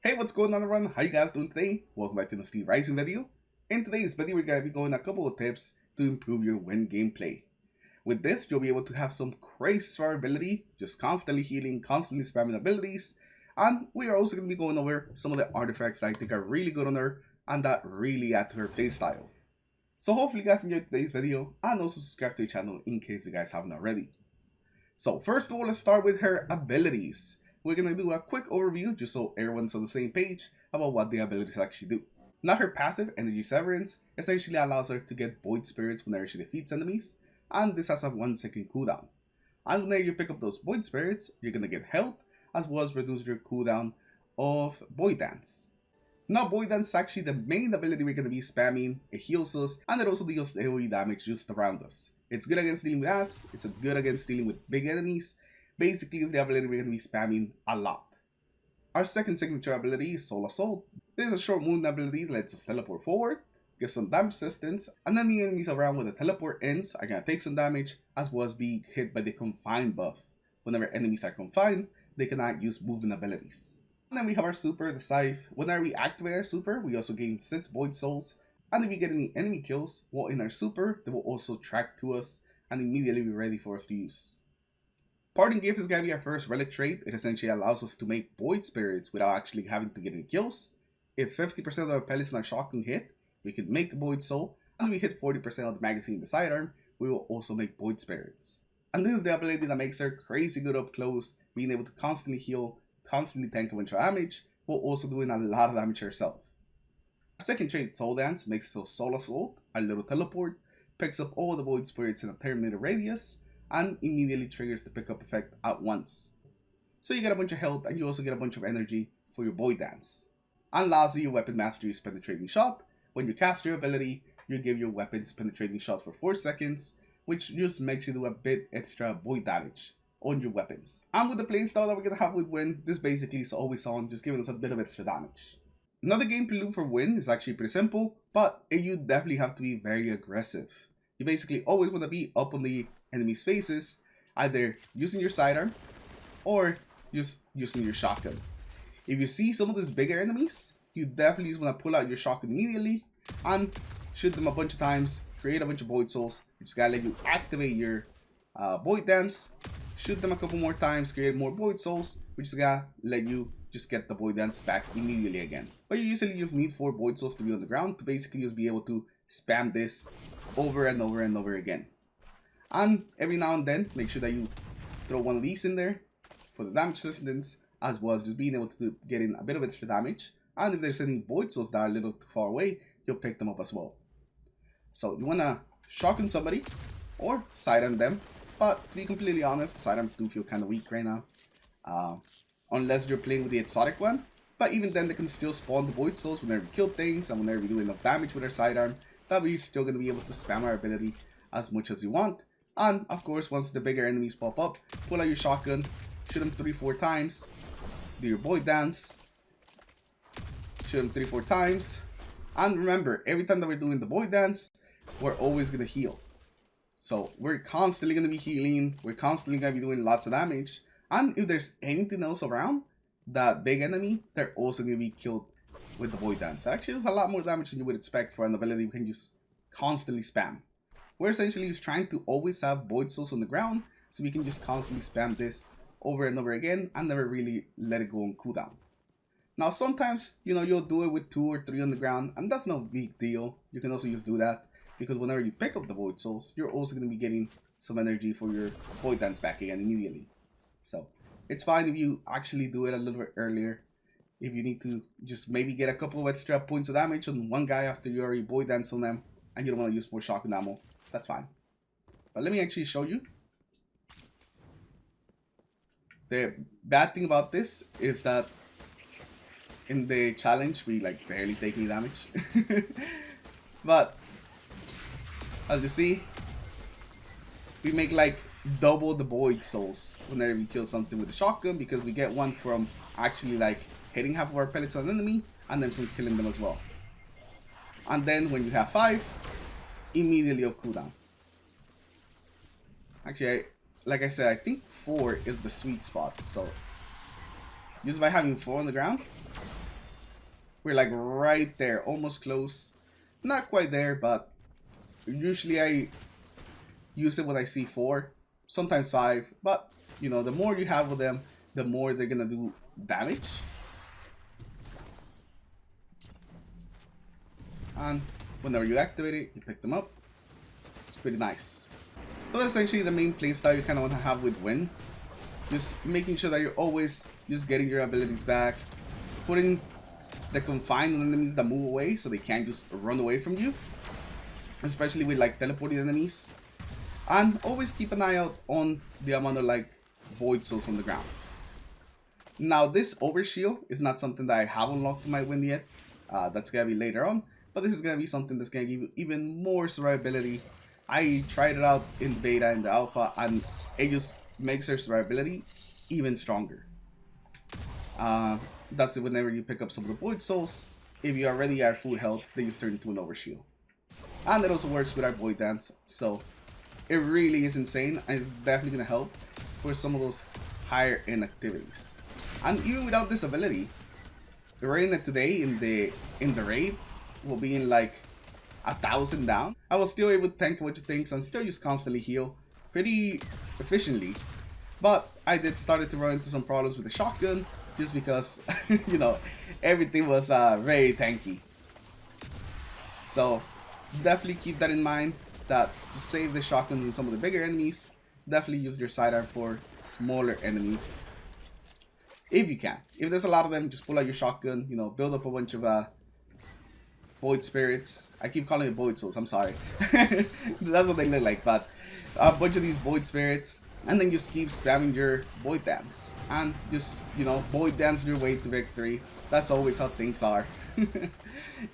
Hey, what's going on everyone? How you guys doing today? Welcome back to the Steve Rising video. In today's video, we're going to be going a couple of tips to improve your Gwynn gameplay. With this, you'll be able to have some crazy survivability, just constantly healing, constantly spamming abilities, and we are also going to be going over some of the artifacts that I think are really good on her and that really add to her playstyle. So hopefully you guys enjoyed today's video and also subscribe to the channel in case you guys haven't already. So first of all, let's start with her abilities. We're going to do a quick overview just so everyone's on the same page about what the abilities actually do. Now her passive, Energy Severance, essentially allows her to get Void Spirits whenever she defeats enemies, and this has a 1 second cooldown. And whenever you pick up those Void Spirits, you're going to get health, as well as reduce your cooldown of Void Dance. Now Void Dance is actually the main ability we're going to be spamming. It heals us, and it also deals AoE damage just around us. It's good against dealing with ants, it's good against dealing with big enemies. Basically, it's the ability we're going to be spamming a lot. Our second signature ability is Soul Assault. This is a short movement ability that lets us teleport forward, give some damage resistance, and then the enemies around where the teleport ends are going to take some damage, as well as be hit by the Confined buff. Whenever enemies are confined, they cannot use movement abilities. And then we have our super, the Scythe. Whenever we activate our super, we also gain 6 Void Souls, and if we get any enemy kills while in our super, they will also track to us and immediately be ready for us to use. Parting Gift is going to be our first relic trait. It essentially allows us to make Void Spirits without actually having to get any kills. If 50% of our pellets in our shotgun hit, we can make a Void Soul, and if we hit 40% of the magazine in the sidearm, we will also make Void Spirits. And this is the ability that makes her crazy good up close, being able to constantly heal, constantly tank a bunch of damage, while also doing a lot of damage herself. Our second trait, Soul Dance, makes so Soul Assault, a little teleport, picks up all the Void Spirits in a 10-meter radius, and immediately triggers the pickup effect at once. So you get a bunch of health and you also get a bunch of energy for your Void Dance. And lastly, your Weapon Mastery's Penetrating Shot. When you cast your ability, you give your weapons Penetrating Shot for 4 seconds, which just makes you do a bit extra void damage on your weapons. And with the playstyle that we're going to have with Gwynn, this basically is always on, just giving us a bit of extra damage. Another gameplay loop for Gwynn is actually pretty simple, but you definitely have to be very aggressive. You basically always want to be up on the enemy's faces, either using your sidearm or using your shotgun. If you see some of these bigger enemies, you definitely just want to pull out your shotgun immediately and shoot them a bunch of times, create a bunch of Void Souls, which is going to let you activate your Void Dance, shoot them a couple more times, create more Void Souls, which is going to let you just get the Void Dance back immediately again. But you usually just need 4 Void Souls to be on the ground to basically just be able to spam this over and over and over again. And every now and then, make sure that you throw one of these in there for the damage resistance, as well as just being able to get in a bit of extra damage. And if there's any Void Souls that are a little too far away, you'll pick them up as well. So you want to shotgun somebody or sidearm them, but to be completely honest, sidearms do feel kind of weak right now. Unless you're playing with the exotic one, but even then they can still spawn the Void Souls whenever we kill things and whenever we do enough damage with our sidearm, that we're still going to be able to spam our ability as much as you want. And of course, once the bigger enemies pop up, pull out your shotgun, shoot them 3-4 times, do your Void Dance, shoot them 3-4 times, and remember, every time that we're doing the Void Dance, we're always going to heal. So we're constantly going to be healing, we're constantly going to be doing lots of damage, and if there's anything else around that big enemy, they're also going to be killed with the Void Dance. Actually, there's a lot more damage than you would expect for an ability we can just constantly spam. We're essentially just trying to always have Void Souls on the ground, so we can just constantly spam this over and over again and never really let it go on cooldown. Now sometimes, you'll do it with 2 or 3 on the ground, and that's no big deal. You can also just do that, because whenever you pick up the Void Souls, you're also going to be getting some energy for your Void Dance back again immediately. So it's fine if you actually do it a little bit earlier. If you need to just maybe get a couple of extra points of damage on one guy after you already Void Dance on them, and you don't want to use more shotgun ammo, that's fine. But let me actually show you. The bad thing about this is that in the challenge we barely take any damage. But as you see, we make double the Void Souls whenever we kill something with the shotgun, because we get one from actually hitting half of our pellets on an enemy, and then from killing them as well. And then when you have 5, immediately up cooldown. Actually, like I said, I think 4 is the sweet spot. So just by having 4 on the ground, We're like right there, almost close. Not quite there, but usually I use it when I see 4, sometimes 5. But, you know, the more you have of them, the more they're gonna do damage. And whenever you activate it, you pick them up. It's pretty nice. So that's essentially the main playstyle you kind of want to have with Gwynn. Just making sure that you're always just getting your abilities back, putting the confined enemies that move away so they can't just run away from you, especially with like teleporting enemies, and always keep an eye out on the amount of like void souls on the ground. Now this overshield is not something that I have unlocked in my Gwynn yet. That's gonna be later on, but this is gonna be something that's gonna give you even more survivability. I tried it out in beta and the alpha, and it just makes their survivability even stronger. That's it. Whenever you pick up some of the void souls, if you already are full health, they just turn into an overshield. And it also works with our void dance, so it really is insane, and it's definitely gonna help for some of those higher end activities. And even without this ability, raiding it today in the raid will be in like 1,000 down. I was still able to tank a bunch of things and still just constantly heal pretty efficiently. But I did started to run into some problems with the shotgun just because, you know, everything was very tanky. So definitely keep that in mind, that to save the shotgun from some of the bigger enemies, definitely use your sidearm for smaller enemies. If you can. If there's a lot of them, just pull out your shotgun, you know, build up a bunch of void spirits. I keep calling it void souls, I'm sorry. That's what they look like, but a bunch of these void spirits, and then just keep spamming your void dance and just, you know, void dance your way to victory. That's always how things are.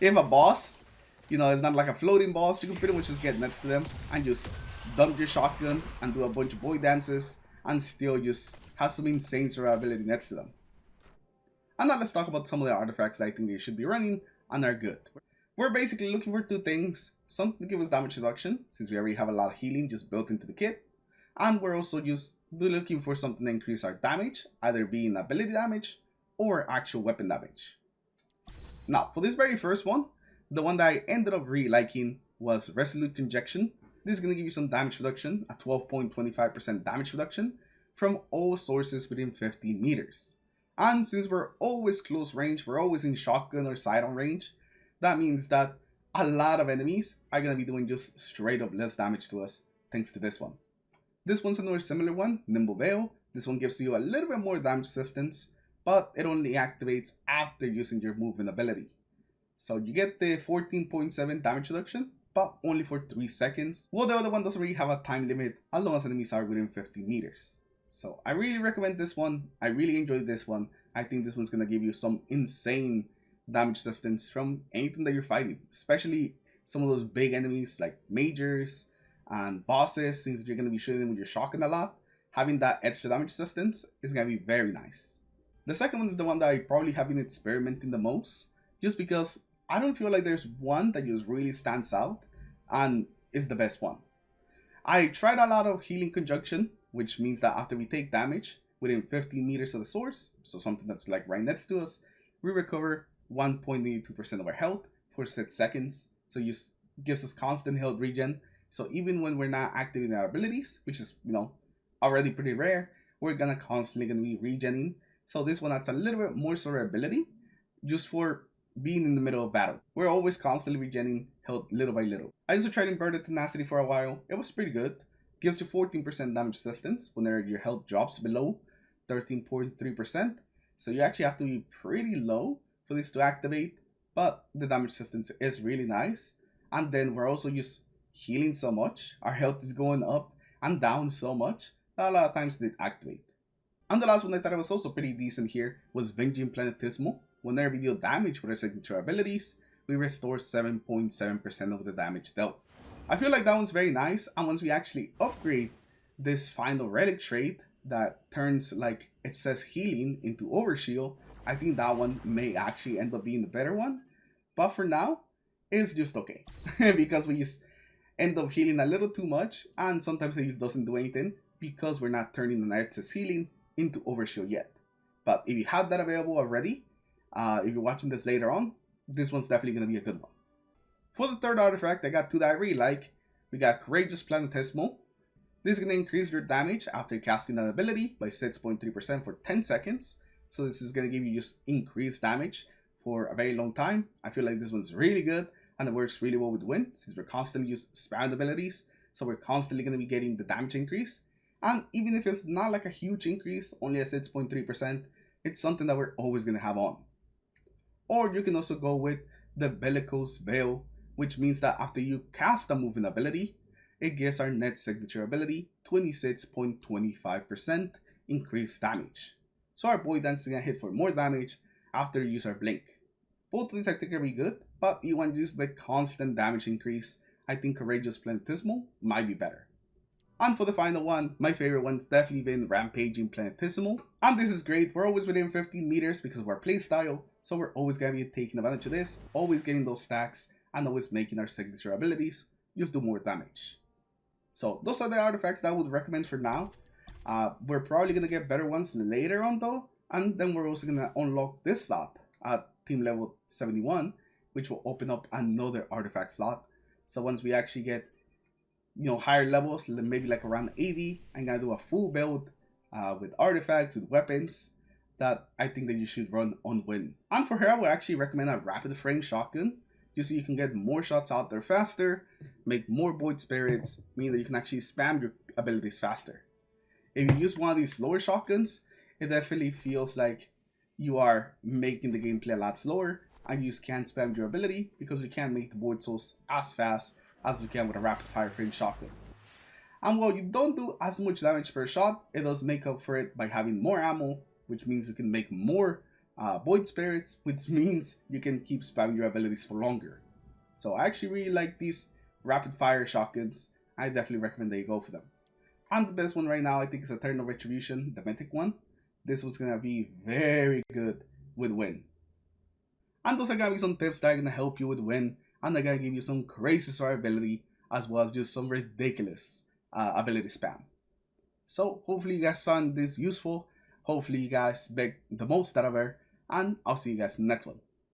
If a boss, you know, it's not like a floating boss, you can pretty much just get next to them and just dump your shotgun and do a bunch of void dances and still just have some insane survivability next to them. And now let's talk about some of the artifacts that I think they should be running and are good. We're basically looking for 2 things. Something to give us damage reduction, since we already have a lot of healing just built into the kit. And we're also just looking for something to increase our damage, either being ability damage or actual weapon damage. Now, for this very first one, the one that I ended up really liking was Resolute Conjunction. This is going to give you some damage reduction, a 12.25% damage reduction from all sources within 15 meters. And since we're always close range, we're always in shotgun or sidearm range, that means that a lot of enemies are going to be doing just straight up less damage to us thanks to this one. This one's another similar one, Nimble Veil. This one gives you a little bit more damage resistance, but it only activates after using your movement ability. So you get the 14.7 damage reduction, but only for 3 seconds, while the other one doesn't really have a time limit as long as enemies are within 15 meters. So I really recommend this one. I really enjoyed this one. I think this one's going to give you some insane damage resistance from anything that you're fighting, especially some of those big enemies like majors and bosses. Since you're going to be shooting them with your shotgun a lot, having that extra damage resistance is going to be very nice. The second one is the one that I probably have been experimenting the most, just because I don't feel like there's one that just really stands out and is the best one. I tried a lot of healing conjunction, which means that after we take damage within 15 meters of the source, so something that's like right next to us, we recover 1.82% of our health for 6 seconds. So it gives us constant health regen. So even when we're not activating our abilities, which is, you know, already pretty rare, we're constantly gonna be regenning. So this one adds a little bit more survivability just for being in the middle of battle. We're always constantly regenerating health little by little. I also tried Inverted Tenacity for a while. It was pretty good. Gives you 14% damage resistance whenever your health drops below 13.3%. So you actually have to be pretty low for this to activate, but the damage resistance is really nice. And then we're also just healing so much. Our health is going up and down so much that a lot of times they activate. And the last one I thought was also pretty decent here was Venging Planetismo. Whenever we deal damage with our signature abilities, we restore 7.7% of the damage dealt. I feel like that one's very nice, and once we actually upgrade this final relic trait that turns, like it says, healing into overshield, I think that one may actually end up being the better one. But for now, it's just okay. Because we just end up healing a little too much, and sometimes it just doesn't do anything because we're not turning the excess healing into overshield yet. But if you have that available already, if you're watching this later on, this one's definitely going to be a good one. For the third artifact I got two that I really like, we got Courageous Planetesimal. This is going to increase your damage after casting that ability by 6.3% for 10 seconds. So this is going to give you just increased damage for a very long time. I feel like this one's really good and it works really well with Gwynn since we're constantly using spam abilities. So we're constantly going to be getting the damage increase. And even if it's not like a huge increase, only a 6.3%, it's something that we're always going to have on. Or you can also go with the Bellicose Veil, which means that after you cast a moving ability, it gives our net signature ability 26.25% increased damage. So our Void Dance is going to hit for more damage after you use our Blink. Both of these I think are really good, but you want to use the constant damage increase, I think Courageous Planetesimal might be better. And for the final one, my favorite one's definitely been Rampaging Planetesimal. And this is great, we're always within 15 meters because of our playstyle, so we're always going to be taking advantage of this, always getting those stacks, and always making our signature abilities just do more damage. So those are the artifacts that I would recommend for now. We're probably going to get better ones later on though, and then we're also going to unlock this slot at team level 71, which will open up another artifact slot. So once we actually get higher levels, maybe like around 80, I'm going to do a full build with artifacts, with weapons, that I think that you should run on Gwynn. And for her, I would actually recommend a rapid frame shotgun, just so you can get more shots out there faster, make more Void Spirits, meaning that you can actually spam your abilities faster. If you use one of these slower shotguns, it definitely feels like you are making the gameplay a lot slower, and you just can't spam your ability because you can't make the Void Souls as fast as you can with a rapid fire frame shotgun. And while you don't do as much damage per shot, it does make up for it by having more ammo, which means you can make more Void Spirits, which means you can keep spamming your abilities for longer. So I actually really like these rapid fire shotguns. I definitely recommend that you go for them. And the best one right now I think is Eternal Retribution, the mythic one. This was going to be very good with Gwynn. And those are going to be some tips that are going to help you with Gwynn, and they're going to give you some crazy survivability as well as just some ridiculous ability spam. So hopefully you guys found this useful. Hopefully you guys make the most out of it, and I'll see you guys in the next one.